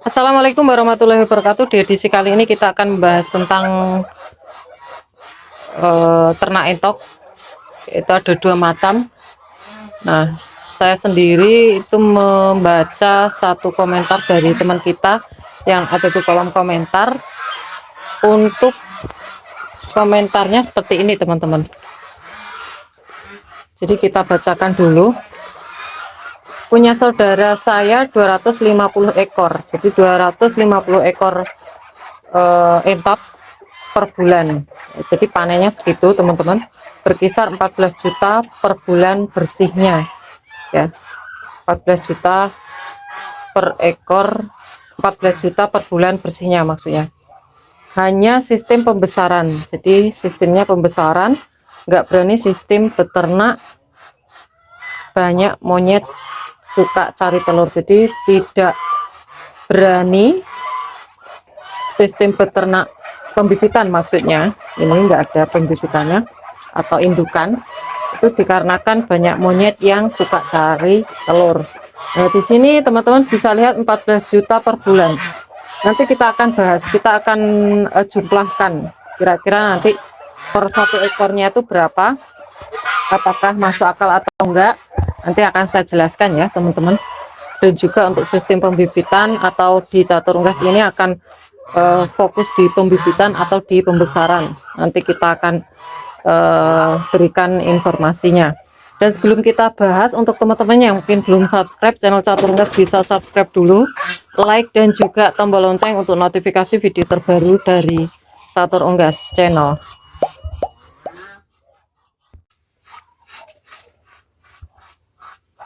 Assalamualaikum warahmatullahi wabarakatuh. Di edisi kali ini kita akan membahas tentang ternak entok. Itu ada dua macam. Nah, saya sendiri itu membaca satu komentar dari teman kita yang ada di kolom komentar. Untuk komentarnya seperti ini, teman-teman. Jadi kita bacakan dulu. Punya saudara saya 250 ekor, jadi 250 ekor entok per bulan. Jadi panennya segitu, teman-teman, berkisar 14 juta per bulan bersihnya ya, 14 juta per ekor, 14 juta per bulan bersihnya maksudnya. Hanya sistem pembesaran, jadi sistemnya pembesaran, nggak berani sistem beternak banyak monyet suka cari telur, jadi tidak berani sistem beternak pembibitan, maksudnya ini enggak ada pembibitannya atau indukan, itu dikarenakan banyak monyet yang suka cari telur. Nah, di sini teman-teman bisa lihat 14 juta per bulan. Nanti kita akan bahas, kita akan jumlahkan kira-kira nanti per satu ekornya itu berapa, apakah masuk akal atau enggak, nanti akan saya jelaskan ya, teman-teman. Dan juga untuk sistem pembibitan atau di catur unggas ini akan fokus di pembibitan atau di pembesaran. Nanti kita akan berikan informasinya. Dan sebelum kita bahas, untuk teman-teman yang mungkin belum subscribe channel catur unggas, bisa subscribe dulu, like dan juga tombol lonceng untuk notifikasi video terbaru dari catur unggas channel.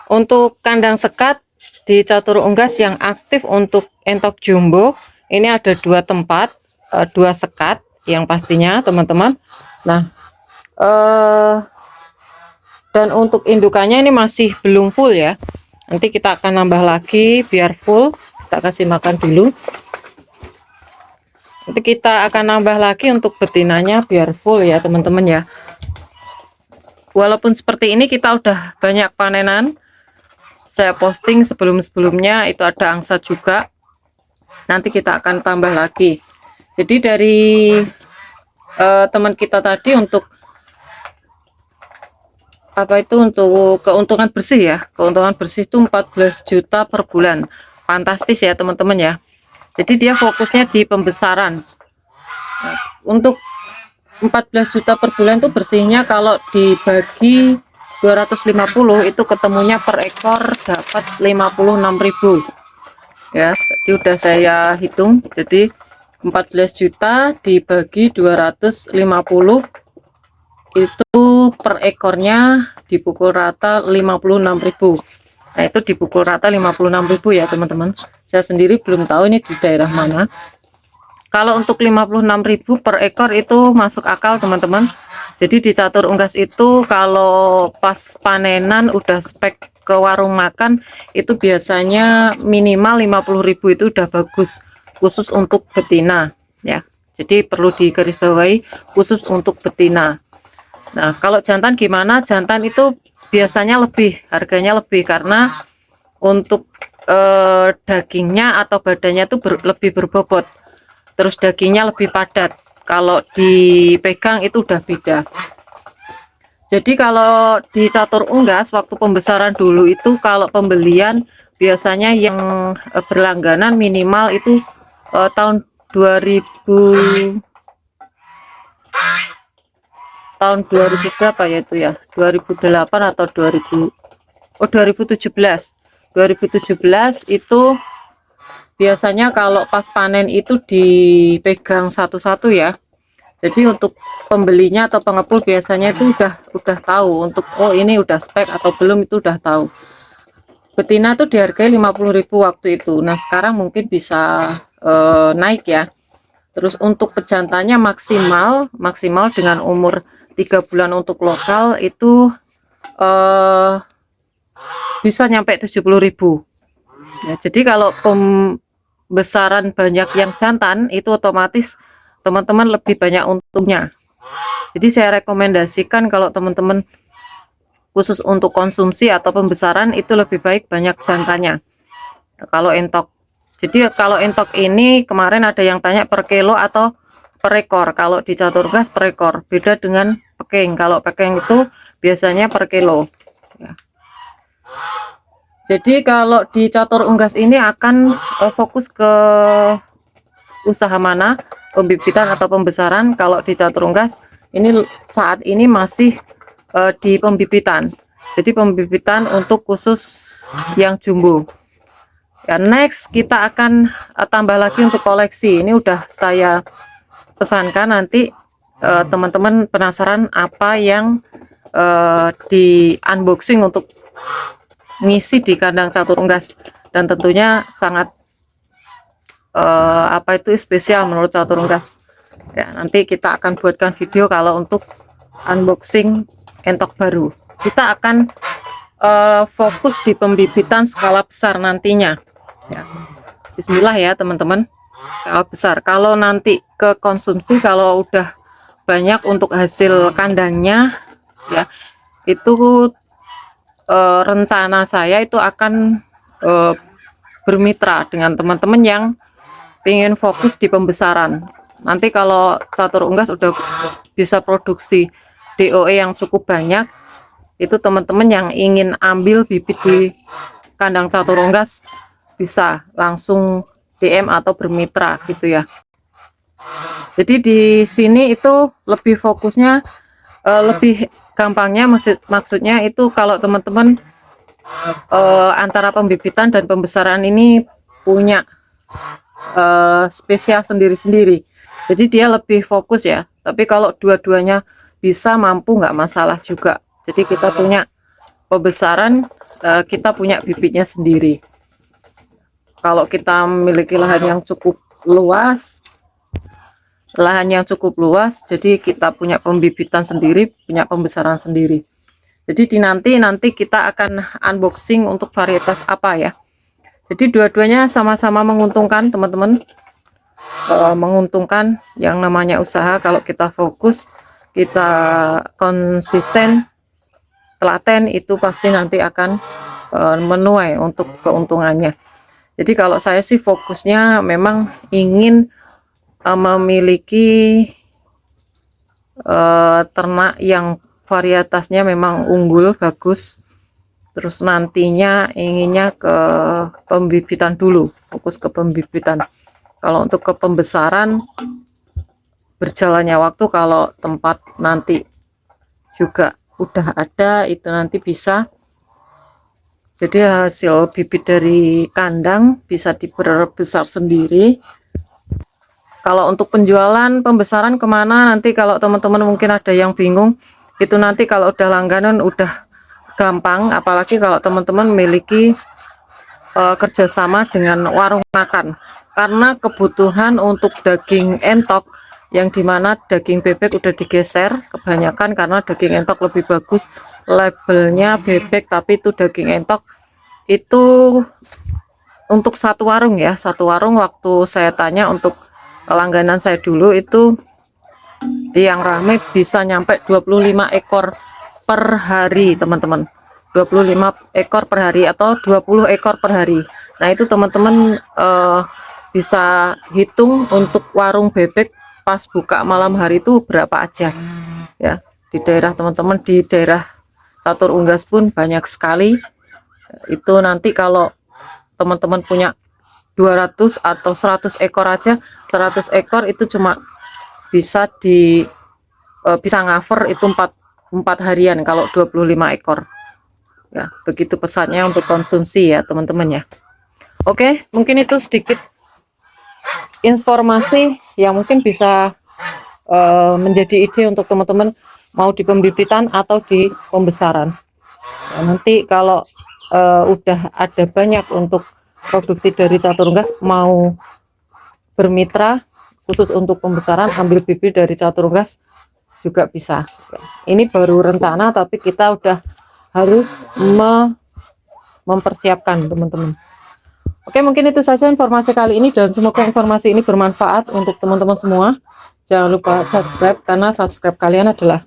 Untuk kandang sekat di catur unggas yang aktif untuk entok jumbo ini ada dua tempat, dua sekat yang pastinya, teman-teman. Nah, dan untuk indukannya ini masih belum full ya. Nanti kita akan nambah lagi biar full. Kita kasih makan dulu. Nanti kita akan nambah lagi untuk betinanya biar full ya, teman-teman ya. Walaupun seperti ini kita udah banyak panenan. Saya posting sebelum-sebelumnya itu ada angsa juga. Nanti kita akan tambah lagi. Jadi dari teman kita tadi untuk apa itu, untuk keuntungan bersih ya. Keuntungan bersih itu 14 juta per bulan. Fantastis ya, teman-teman ya. Jadi dia fokusnya di pembesaran. Nah, untuk 14 juta per bulan itu bersihnya kalau dibagi 250 itu ketemunya per ekor dapat 56.000 ya. Tadi udah saya hitung, jadi 14 juta dibagi 250 itu per ekornya dipukul rata 56.000. Nah, itu dipukul rata 56.000 ya, teman-teman. Saya sendiri belum tahu ini di daerah mana. Kalau untuk 56.000 per ekor itu masuk akal, teman-teman. Jadi di catur unggas itu kalau pas panenan udah spek ke warung makan itu biasanya minimal 50.000 itu udah bagus, khusus untuk betina ya. Jadi perlu digarisbawahi khusus untuk betina. Nah, kalau jantan gimana? Jantan itu biasanya lebih, harganya lebih karena untuk dagingnya atau badannya itu lebih berbobot. Terus dagingnya lebih padat. Kalau dipegang itu udah beda. Jadi kalau di catur unggas waktu pembesaran dulu itu kalau pembelian biasanya yang berlangganan minimal itu tahun 2000 berapa ya itu ya, 2008 atau 2017 itu biasanya kalau pas panen itu dipegang satu-satu ya. Jadi untuk pembelinya atau pengepul biasanya itu udah tahu untuk oh ini udah spek atau belum, itu udah tahu. Betina tuh dihargai 50.000 waktu itu. Nah, sekarang mungkin bisa naik ya. Terus untuk pejantannya maksimal dengan umur 3 bulan untuk lokal itu bisa nyampe 70.000. Ya, jadi kalau pembesaran banyak yang jantan itu otomatis teman-teman lebih banyak untungnya. Jadi saya rekomendasikan kalau teman-teman khusus untuk konsumsi atau pembesaran itu lebih baik banyak jantannya. Kalau entok, jadi kalau entok ini kemarin ada yang tanya per kilo atau per ekor. Kalau di catur gas per ekor, beda dengan peking. Kalau peking itu biasanya per kilo ya. Jadi kalau di catur unggas ini akan fokus ke usaha mana, pembibitan atau pembesaran. Kalau di catur unggas ini saat ini masih di pembibitan. Jadi pembibitan untuk khusus yang jumbo. Ya, next kita akan tambah lagi untuk koleksi. Ini udah saya pesankan, nanti teman-teman penasaran apa yang di unboxing untuk ngisi di kandang catur unggas, dan tentunya sangat apa itu spesial menurut catur unggas. Ya, nanti kita akan buatkan video kalau untuk unboxing entok baru. Kita akan fokus di pembibitan skala besar nantinya ya. Bismillah ya teman-teman, skala besar. Kalau nanti ke konsumsi, kalau udah banyak untuk hasil kandangnya ya, itu rencana saya itu akan bermitra dengan teman-teman yang ingin fokus di pembesaran. Nanti kalau catur unggas udah bisa produksi DOE yang cukup banyak, itu teman-teman yang ingin ambil bibit di kandang catur unggas bisa langsung DM atau bermitra gitu ya. Jadi di sini itu lebih fokusnya lebih gampangnya, maksudnya itu kalau teman-teman antara pembibitan dan pembesaran ini punya spesial sendiri-sendiri, jadi dia lebih fokus ya. Tapi kalau dua-duanya bisa, mampu, nggak masalah juga. Jadi kita punya pembesaran, kita punya bibitnya sendiri. Kalau kita memiliki lahan yang cukup luas, jadi kita punya pembibitan sendiri, punya pembesaran sendiri. Jadi nanti kita akan unboxing untuk varietas apa ya. Jadi dua-duanya sama-sama menguntungkan teman-teman, menguntungkan. Yang namanya usaha, kalau kita fokus, kita konsisten, telaten, itu pasti nanti akan menuai untuk keuntungannya. Jadi kalau saya sih fokusnya memang ingin memiliki ternak yang varietasnya memang unggul, bagus. Terus nantinya inginnya ke pembibitan dulu, fokus ke pembibitan. Kalau untuk ke pembesaran, berjalannya waktu, kalau tempat nanti juga udah ada, itu nanti bisa. Jadi hasil bibit dari kandang bisa diperbesar sendiri. Kalau untuk penjualan pembesaran kemana, nanti kalau teman-teman mungkin ada yang bingung, itu nanti kalau udah langganan udah gampang. Apalagi kalau teman-teman memiliki kerjasama dengan warung makan, karena kebutuhan untuk daging entok, yang dimana daging bebek udah digeser kebanyakan, karena daging entok lebih bagus, labelnya bebek tapi itu daging entok. Itu untuk satu warung ya, satu warung. Waktu saya tanya untuk langganan saya dulu, itu yang rame bisa nyampe 25 ekor per hari teman-teman, 25 ekor per hari atau 20 ekor per hari. Nah itu teman-teman bisa hitung untuk warung bebek pas buka malam hari itu berapa aja ya. Di daerah teman-teman, di daerah catur unggas pun banyak sekali. Itu nanti kalau teman-teman punya 200 atau 100 ekor aja, 100 ekor itu cuma bisa bisa cover itu 4 harian kalau 25 ekor ya. Begitu pesannya untuk konsumsi ya teman-teman ya. Oke, mungkin itu sedikit informasi yang mungkin bisa menjadi ide untuk teman-teman mau di pembibitan atau di pembesaran ya. Nanti kalau udah ada banyak untuk produksi dari catur unggas, mau bermitra khusus untuk pembesaran, ambil bibit dari catur unggas juga bisa. Ini baru rencana, tapi kita udah harus mempersiapkan teman-teman. Oke, mungkin itu saja informasi kali ini dan semoga informasi ini bermanfaat untuk teman-teman semua. Jangan lupa subscribe karena subscribe kalian adalah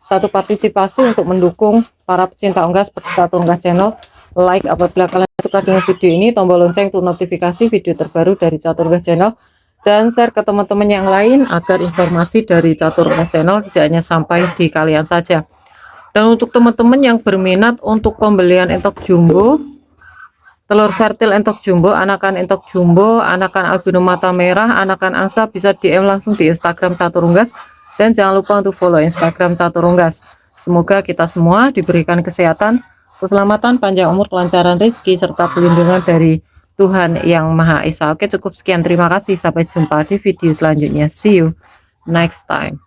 satu partisipasi untuk mendukung para pecinta unggas seperti Catur Unggas Channel. Like apabila kalian suka dengan video ini, tombol lonceng untuk notifikasi video terbaru dari Catur Unggas Channel, dan share ke teman-teman yang lain agar informasi dari Catur Unggas Channel tidak hanya sampai di kalian saja. Dan untuk teman-teman yang berminat untuk pembelian entok jumbo, telur vertil entok jumbo, anakan entok jumbo, anakan albino mata merah, anakan angsa, bisa DM langsung di Instagram Catur Unggas. Dan jangan lupa untuk follow Instagram Catur Unggas. Semoga kita semua diberikan kesehatan, keselamatan, panjang umur, kelancaran rezeki, serta perlindungan dari Tuhan Yang Maha Esa. Oke, cukup sekian. Terima kasih. Sampai jumpa di video selanjutnya. See you next time.